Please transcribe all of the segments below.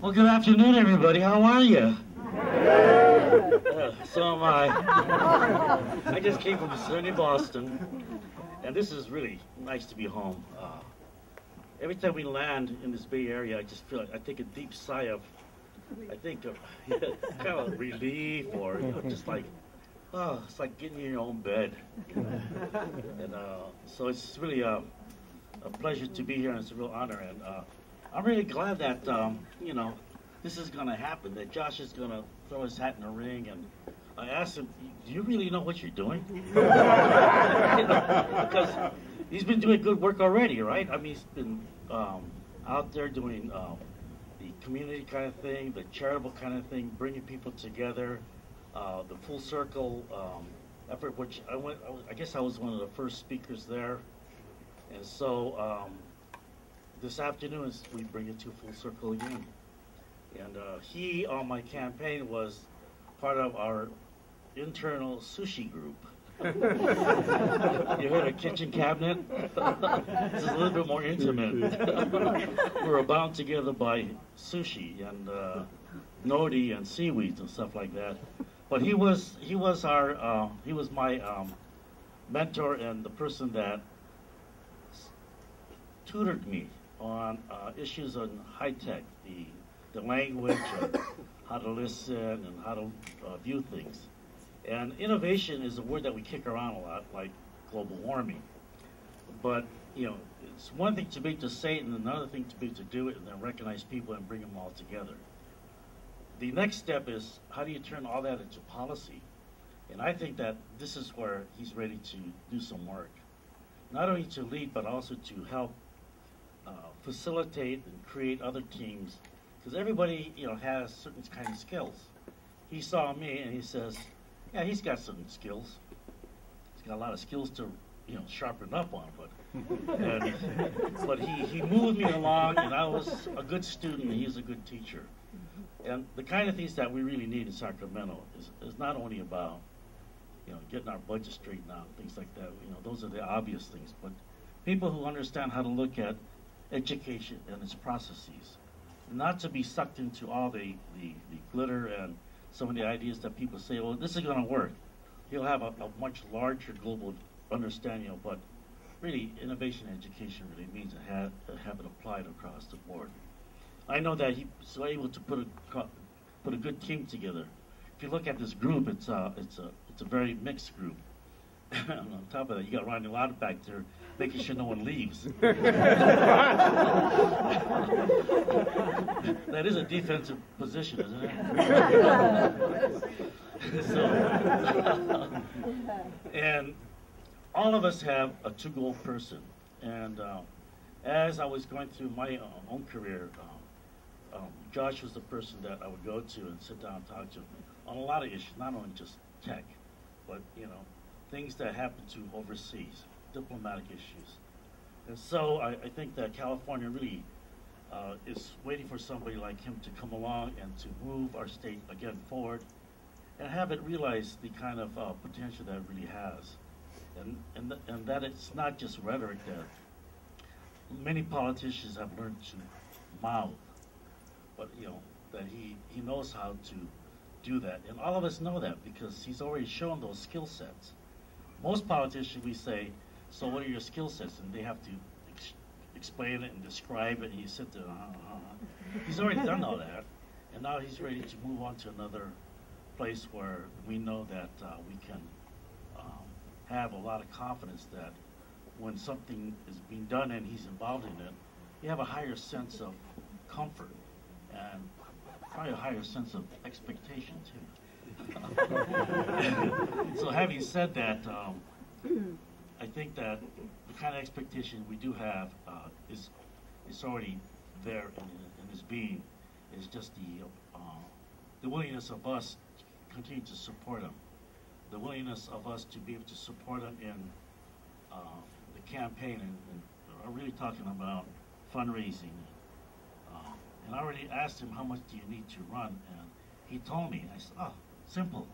Well, good afternoon, everybody. How are you? So am I. I just came from sunny Boston, and this is really nice to be home. Every time we land in this Bay Area, I just feel like I take a deep sigh of, kind of relief, or just like, oh, it's like getting in your own bed. And so it's really a pleasure to be here, and it's a real honor. And I'm really glad that this is going to happen. That Josh is going to throw his hat in the ring, and I asked him, "Do you really know what you're doing?" Because he's been doing good work already, right? I mean, he's been out there doing the community kind of thing, the charitable kind of thing, bringing people together, the full circle effort, which I guess I was one of the first speakers there. And so this afternoon we bring it to full circle again. And he, on my campaign, was part of our internal sushi group. You heard a kitchen cabinet? This is a little bit more intimate. We're bound together by sushi and nori and seaweeds and stuff like that. But he was my mentor and the person that tutored me on issues on high tech, the language, and how to listen and how to view things. And innovation is a word that we kick around a lot, like global warming. But it's one thing to be to say it, and another thing to be to do it, and then recognize people and bring them all together. The next step is, how do you turn all that into policy? And I think that this is where he's ready to do some work, not only to lead, but also to help facilitate and create other teams, because everybody has certain kind of skills. He saw me and he says, yeah, he's got certain skills. He's got a lot of skills to sharpen up on, but he moved me along, and I was a good student and he's a good teacher. And the kind of things that we really need in Sacramento is not only about getting our budget straightened out, things like that. Those are the obvious things, but people who understand how to look at education and its processes, not to be sucked into all the glitter and some of the ideas that people say, well, this is going to work. You'll have a much larger global understanding of what really innovation education really means, and have it applied across the board. I know that he was able to put a good team together. If you look at this group, it's a very mixed group. And on top of that, you got Ronnie Loud back there making sure no one leaves. That is a defensive position, isn't it? And all of us have a to-go person. And as I was going through my own career, Josh was the person that I would go to and sit down and talk to on a lot of issues, not only just tech, but things that happen to overseas, diplomatic issues. And so I think that California really is waiting for somebody like him to come along and to move our state again forward and have it realize the kind of potential that it really has. And that it's not just rhetoric that many politicians have learned to mouth, but that he knows how to do that. And all of us know that because he's already shown those skill sets. Most politicians, we say, so what are your skill sets? And they have to explain it and describe it, and you sit there, He's already done all that, and now he's ready to move on to another place where we know that we can have a lot of confidence that when something is being done and he's involved in it, you have a higher sense of comfort and probably a higher sense of expectation, too. So having said that, I think that the kind of expectation we do have is already there in his being. Is just the willingness of us to continue to support him, the willingness of us to be able to support him in the campaign, and I'm really talking about fundraising. And I already asked him, how much do you need to run? And he told me. I said, oh, simple.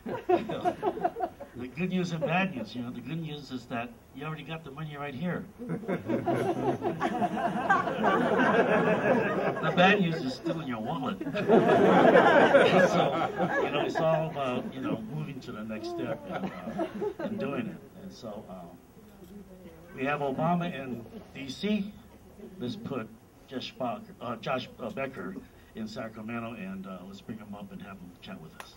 The good news and bad news. The good news is that you already got the money right here. The bad news is still in your wallet. So, it's all about, moving to the next step and doing it. And so, we have Obama in D.C. Let's put Josh Becker in Sacramento, and let's bring him up and have him chat with us.